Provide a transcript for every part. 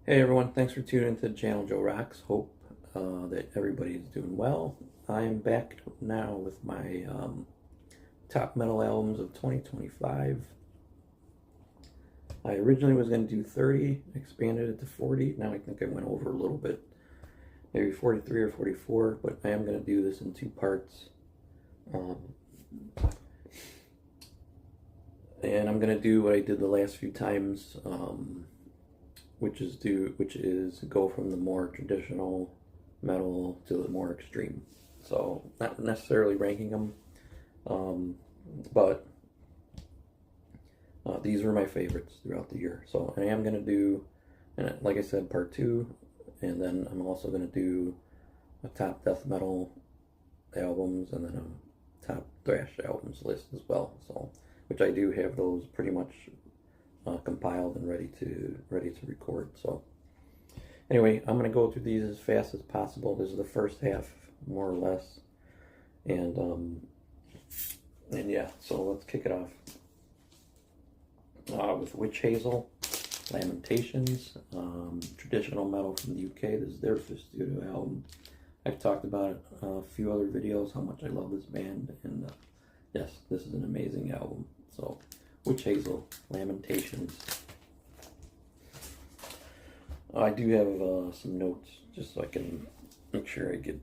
Hey everyone, thanks for tuning into the channel Joe Rocks. Hope that everybody's doing well. I am back now with my top metal albums of 2025. I originally was going to do 30, expanded it to 40. Now I think I went over a little bit, maybe 43 or 44, but I am going to do this in two parts. And I'm going to do what I did the last few times. Which is go from the more traditional metal to the more extreme. So not necessarily ranking them, but these were my favorites throughout the year. So I am gonna do, and like I said, part two, and then I'm also gonna do a top death metal albums and then a top thrash albums list as well. So which I do have those pretty much compiled and ready to record. So anyway, I'm gonna go through these as fast as possible. This is the first half, more or less, and yeah. So let's kick it off with Witch Hazel, Lamentations, traditional metal from the UK. This is their fifth studio album. I've talked about it a few other videos, how much I love this band, and yes, this is an amazing album. So Witch Hazel, Lamentations. I do have some notes, just so I can make sure I get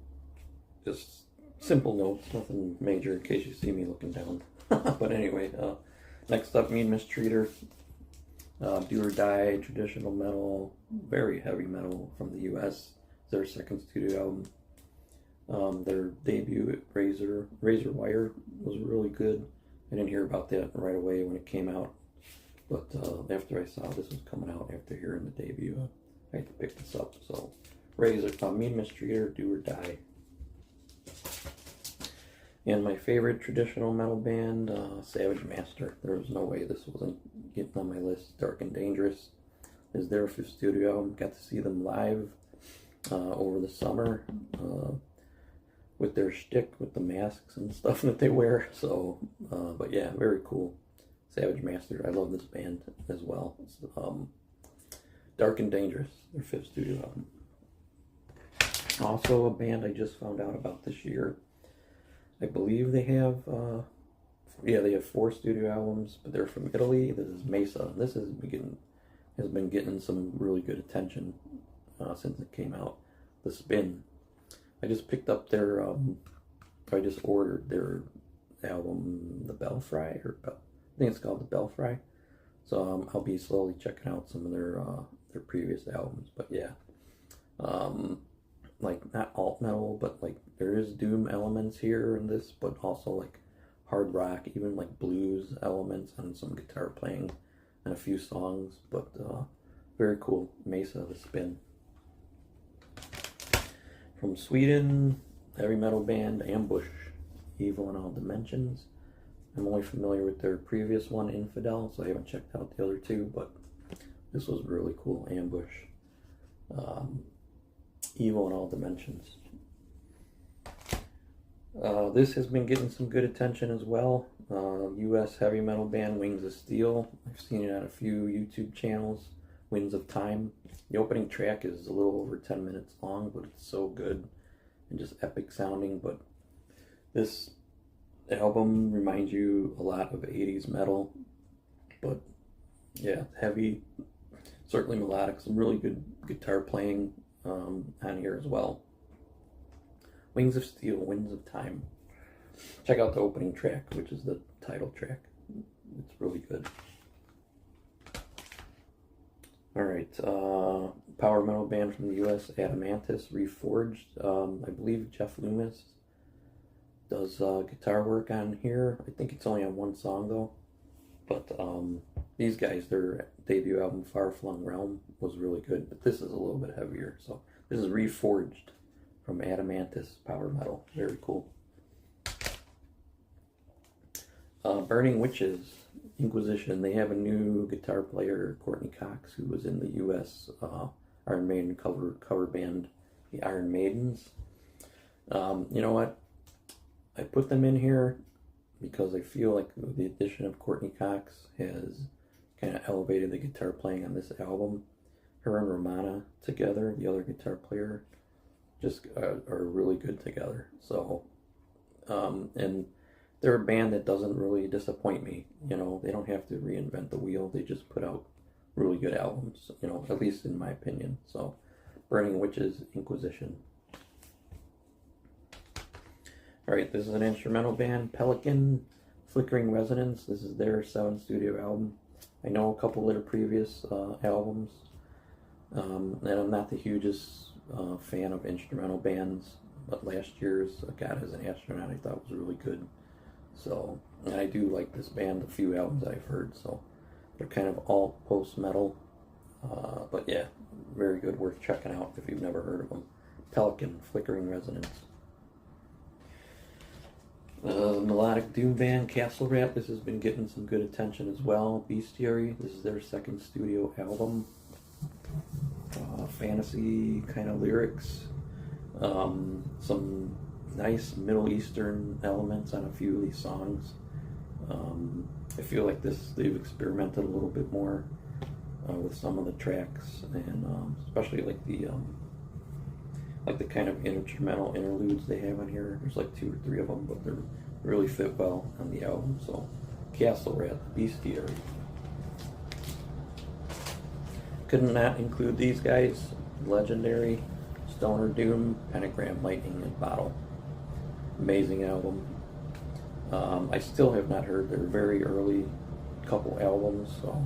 just simple notes, nothing major in case you see me looking down. But anyway, next up, Mean Mistreater, Do or Die, traditional metal, very heavy metal from the US. It's their second studio album. Their debut, Razor Wire, was really good. I didn't hear about that right away when it came out, but after I saw this was coming out, after hearing the debut, I had to pick this up. So, Mean Mistreater, Do or Die. And my favorite traditional metal band, Savage Master. There was no way this wasn't getting on my list. Dark and Dangerous is their fifth studio album. Got to see them live over the summer. With their shtick, with the masks and stuff that they wear. So, but yeah, very cool. Savage Master. I love this band as well. It's, Dark and Dangerous, their fifth studio album. Also, a band I just found out about this year. I believe they have, they have 4 studio albums, but they're from Italy. This is Mesa. This has been getting some really good attention since it came out. The Spin. I just picked up their, I just ordered their album, The Belfry, I think it's called The Belfry. So I'll be slowly checking out some of their previous albums. But yeah, like not alt metal, but like there is doom elements here in this, but also like hard rock, even like blues elements and some guitar playing and a few songs. But very cool. Mesa, The Spin. From Sweden, heavy metal band Ambush, Evil in All Dimensions. I'm only familiar with their previous one, Infidel, so I haven't checked out the other two, but this was really cool, Ambush. Evil in All Dimensions. This has been getting some good attention as well. US heavy metal band Wings of Steel. I've seen it on a few YouTube channels. Winds of Time. The opening track is a little over 10 minutes long, but it's so good and just epic sounding. But this album reminds you a lot of 80s metal, but yeah, heavy, certainly melodic, some really good guitar playing on here as well. Wings of Steel, Winds of Time. Check out the opening track, which is the title track. It's really good. Alright, power metal band from the US, Adamantis, Reforged. I believe Jeff Loomis does guitar work on here. I think it's only on one song though. But these guys, their debut album, Far Flung Realm, was really good. But this is a little bit heavier. So this is Reforged from Adamantis, power metal. Very cool. Burning Witches, Inquisition. They have a new guitar player, Courtney Cox, who was in the U.S. Iron Maiden cover band, the Iron Maidens. You know what? I put them in here because I feel like the addition of Courtney Cox has kind of elevated the guitar playing on this album. her and Romana together, the other guitar player, just are really good together. So, and they're a band that doesn't really disappoint me. You know, they don't have to reinvent the wheel. They just put out really good albums, you know, at least in my opinion. So, Burning Witches, Inquisition. All right, this is an instrumental band, Pelican, Flickering Resonance. This is their 7th studio album. I know a couple of their previous albums, and I'm not the hugest fan of instrumental bands, but last year's God as an Astronaut I thought was really good. So, and I do like this band, a few albums that I've heard, so they're kind of alt post-metal, but yeah, very good, worth checking out if you've never heard of them. Pelican, Flickering Resonance. Melodic doom band, Castle Rat. This has been getting some good attention as well. Bestiary, this is their 2nd studio album. Fantasy kind of lyrics. Some nice Middle Eastern elements on a few of these songs. I feel like they've experimented a little bit more with some of the tracks, and especially like the kind of instrumental interludes they have on here. There's like 2 or 3 of them, but they really fit well on the album. So, Castle Rat, Bestiary. Could not include these guys. Legendary, Stoner Doom, Pentagram, Lightning in a Bottle. Amazing album. I still have not heard their very early couple albums, so,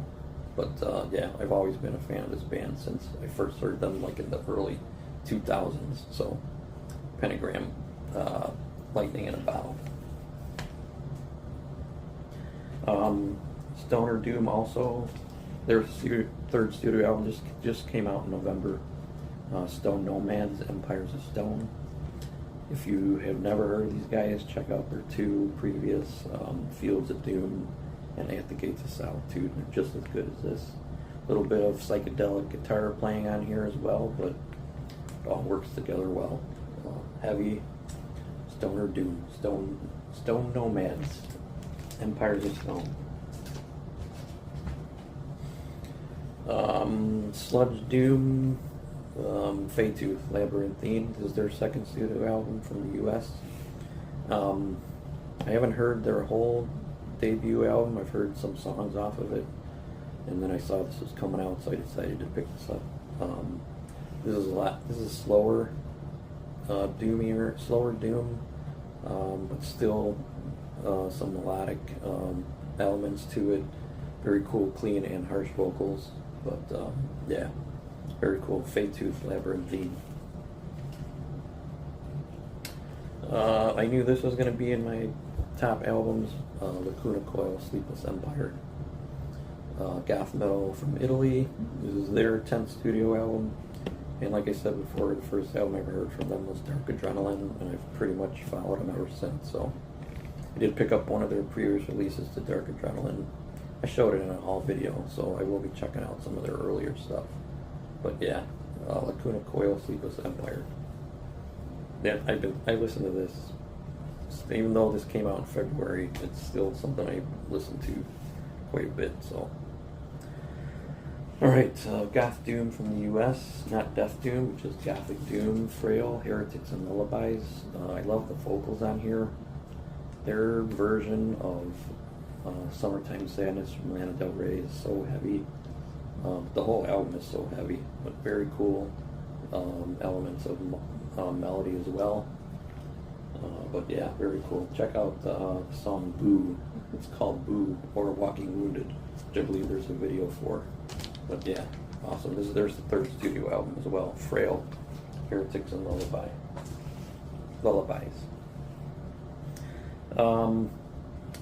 but yeah, I've always been a fan of this band since I first heard them, like in the early 2000s. So, Pentagram, Lightning in a Bottle. Stoner Doom also, their 3rd studio album just came out in November. Stone Nomads, Empires of Stone. If you have never heard of these guys, check out their 2 previous, Fields of Doom and At the Gates of Solitude. They're just as good as this. A little bit of psychedelic guitar playing on here as well, but it all works together well. Heavy, Stoner Doom, Stone Nomads, Empires of Stone. Sludge Doom, Feytooth, Labyrinthine. This is their 2nd studio album from the US. I haven't heard their whole debut album. I've heard some songs off of it, and then I saw this was coming out, so I decided to pick this up. This is slower, slower doom, but still some melodic elements to it. Very cool, clean and harsh vocals, but yeah, very cool. Feytooth, Labyrinthine. I knew this was going to be in my top albums. Lacuna Coil, Sleepless Empire. Goth metal from Italy. This is their 10th studio album. And like I said before, the first album I ever heard from them was Dark Adrenaline, and I've pretty much followed them ever since. So I did pick up one of their previous releases to Dark Adrenaline. I showed it in a haul video, so I will be checking out some of their earlier stuff. But yeah, Lacuna Coil, Sleepless Empire. Yeah, I listened to this, even though this came out in February. It's still something I listen to quite a bit. So, all right, Goth Doom from the U.S., not Death Doom, which is Gothic Doom. Frail, Heretics and Lullabies. I love the vocals on here. Their version of Summertime Sadness from Lana Del Rey is so heavy. The whole album is so heavy, but very cool elements of melody as well. But yeah, very cool. Check out the song Boo. It's called Boo, or Walking Wounded, which I believe there's a video for. But yeah, awesome. There's the 3rd studio album as well. Frail, Heretics and Lullabies.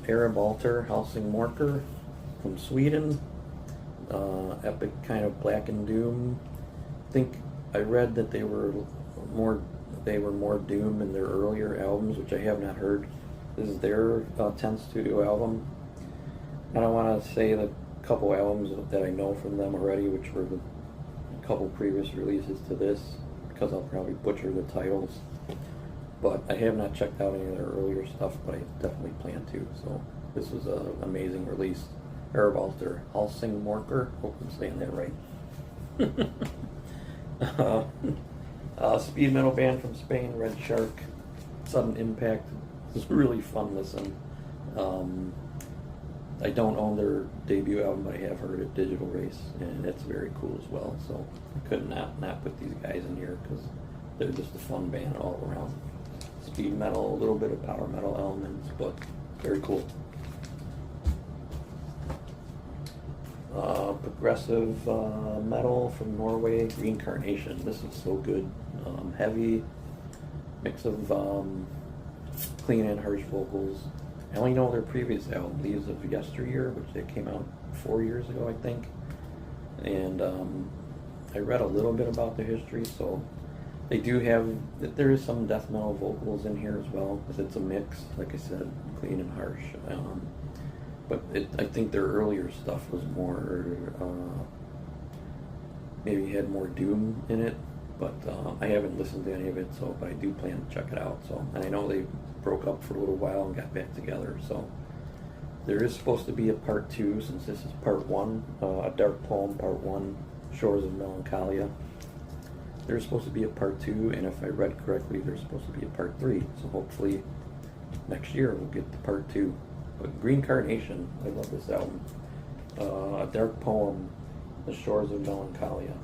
Arab Altar, Helsing Morker from Sweden. Epic kind of black and doom. I think I read that they were more doom in their earlier albums, which I have not heard. This is their 10th studio album. I don't want to say the couple albums that I know from them already, which were the couple previous releases to this, because I'll probably butcher the titles. But I have not checked out any of their earlier stuff, but I definitely plan to. So this was an amazing release. Arab Altar, Helsing Morker. Hope I'm saying that right. uh, Speed metal band from Spain, Red Shark. Sudden Impact. It's really fun listen. Um, I don't own their debut album, but I have heard it, Digital Race, and it's very cool as well. So I could not put these guys in here because they're just a fun band all around. Speed metal, a little bit of power metal elements, but very cool. Progressive metal from Norway, Reincarnation. This is so good. Heavy, mix of clean and harsh vocals. I only know their previous album, Leaves of Yesteryear, which they came out 4 years ago, I think. And I read a little bit about their history, so they do have, there is some death metal vocals in here as well, because it's a mix, like I said, clean and harsh. But I think their earlier stuff was more, maybe had more doom in it, but I haven't listened to any of it, so but I do plan to check it out. So, and I know they broke up for a little while and got back together, so there is supposed to be a part 2, since this is part 1, a dark poem, part 1, Shores of Melancholia. There's supposed to be a part 2, and if I read correctly, there's supposed to be a part 3, so hopefully next year we'll get the part 2. But Reincarnation, I love this album. A dark poem, The Shores of Melancholia.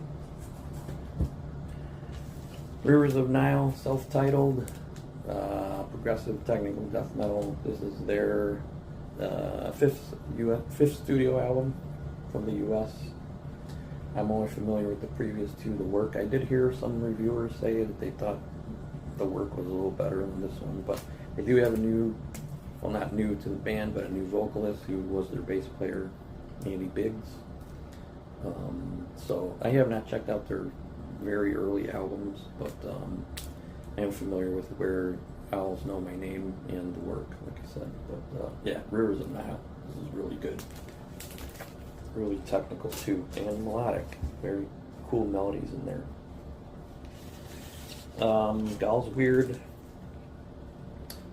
Rivers of Nile, self-titled, progressive technical death metal. This is their fifth studio album from the U.S. I'm only familiar with the previous 2, The Work. I did hear some reviewers say that they thought The Work was a little better than this one, but they do have a new, well, not new to the band, but a new vocalist who was their bass player, Andy Biggs. So I have not checked out their very early albums, but I am familiar with Where Owls Know My Name and The Work, like I said. But yeah, Rivers of Nile. This is really good. Really technical too, and melodic. Very cool melodies in there. Gall's Weird.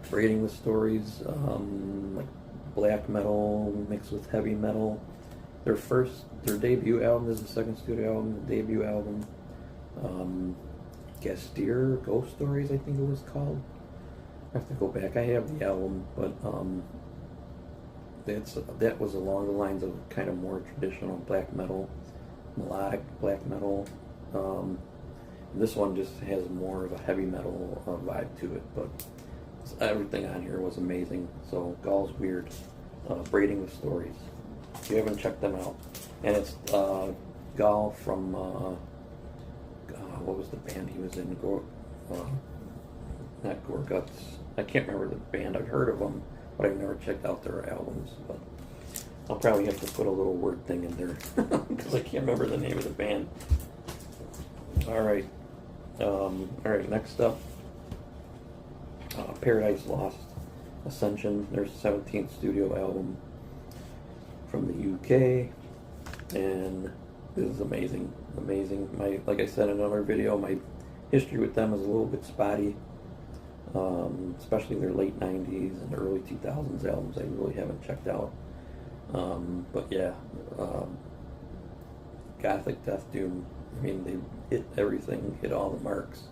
Braiding the Stories, like black metal mixed with heavy metal. Their debut album is the second studio album, the debut album. Gastier Ghost Stories, I think it was called. I have to go back. I have the album, but that was along the lines of kind of more traditional black metal, melodic black metal. This one just has more of a heavy metal vibe to it, but everything on here was amazing. So Gall's Weird, Braiding the Stories. If you haven't checked them out, and it's Gall from what was the band he was in? Not Gorguts. I can't remember the band. I've heard of them, but I've never checked out their albums. But I'll probably have to put a little word thing in there because I can't remember the name of the band. All right. Next up, Paradise Lost, Ascension. Their 17th studio album from the UK, and this is amazing. Like I said in another video, my history with them is a little bit spotty, especially their late 90s and early 2000s albums. I really haven't checked out, but yeah, gothic death doom. I mean, they hit everything, hit all the marks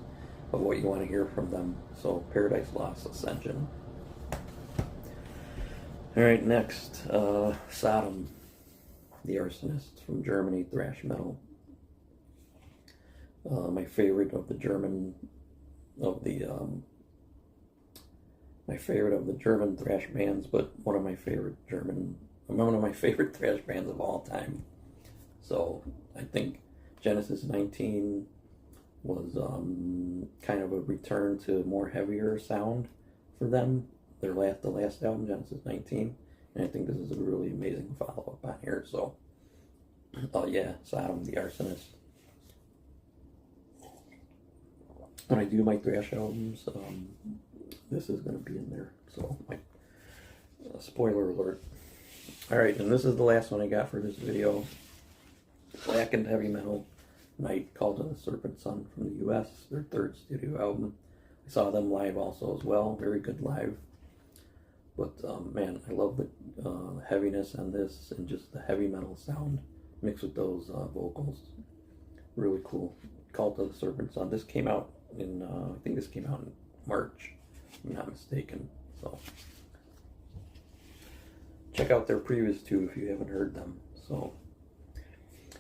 of what you want to hear from them. So Paradise Lost, Ascension. All right, next, Sodom, the Arsonist from Germany, thrash metal. My favorite of the German thrash bands, but one of my favorite thrash bands of all time. So I think Genesis 19 was kind of a return to more heavier sound for them. The last album, Genesis 19, and I think this is a really amazing follow-up on here. So, yeah, Sodom, the Arsonist. When I do my thrash albums, this is going to be in there. So, spoiler alert. All right, and this is the last one I got for this video. Blackened heavy metal, Night, Cult of the Serpent Sun from the U.S., their third studio album. I saw them live also as well. Very good live. But man, I love the heaviness on this and just the heavy metal sound mixed with those vocals. Really cool. Cult of the Serpent Sun. This came out in, I think this came out in March, if I'm not mistaken. So check out their previous two if you haven't heard them. So,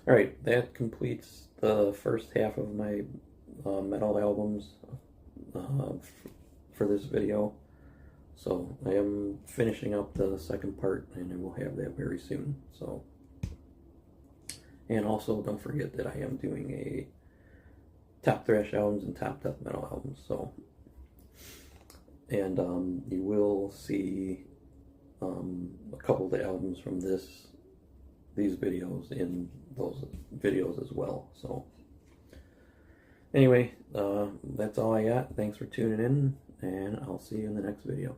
all right, that completes the first half of my metal albums for this video. So I am finishing up the second part, and I will have that very soon. So, and also don't forget that I am doing a top thrash albums and top death metal albums. So, and you will see a couple of the albums from these videos in those videos as well. So anyway, that's all I got. Thanks for tuning in, and I'll see you in the next video.